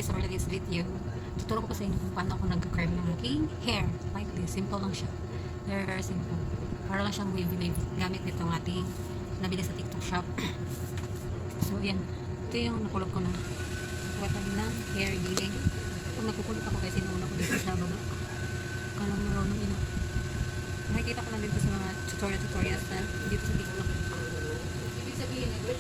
guys, for this video, tuturo ko sa inyo kung paano ako nag-curve ng aking hair. Like this, simple lang siya. Very simple. Para lang siyang wavy gamit nito ng ating nabili sa TikTok shop. So, yan. Ito yung nakulog ko na kuwatan ng hair dealing. Kung nagkukulot ako kasi nuna ko dito sa baba. Kala mo marunong ino. Nakikita ko lang dito sa mga tutorials na dito sa TikTok. Ibig sabihin, ito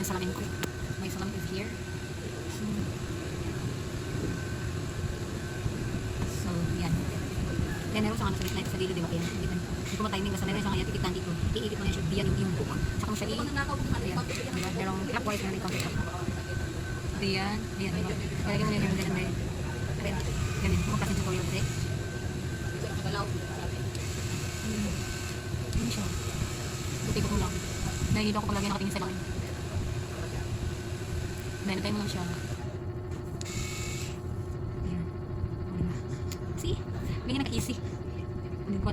yung salamin ko. May salamin is here. So, yan. Then, meron siya nga nasa dilo, di ba? Ayan, hindi ko matiming basta meron siya nga yan, titignan dito. Iikit mo na siya, diyan yung buko. Saka mo siya ayan. Merong clockwise, meron yung counterclockwise. Diyan, diyan, diba? Kaya gano'n yan yung ganyan na yun. Ganyan, kung kasi tutorial kasi. Ano siya? Buti ko lang. Nahihilo ko palagi nakatingin sa lakin. Nantay mo lang siya. Ayan. See? Ganyan naka-easy. Hindi ko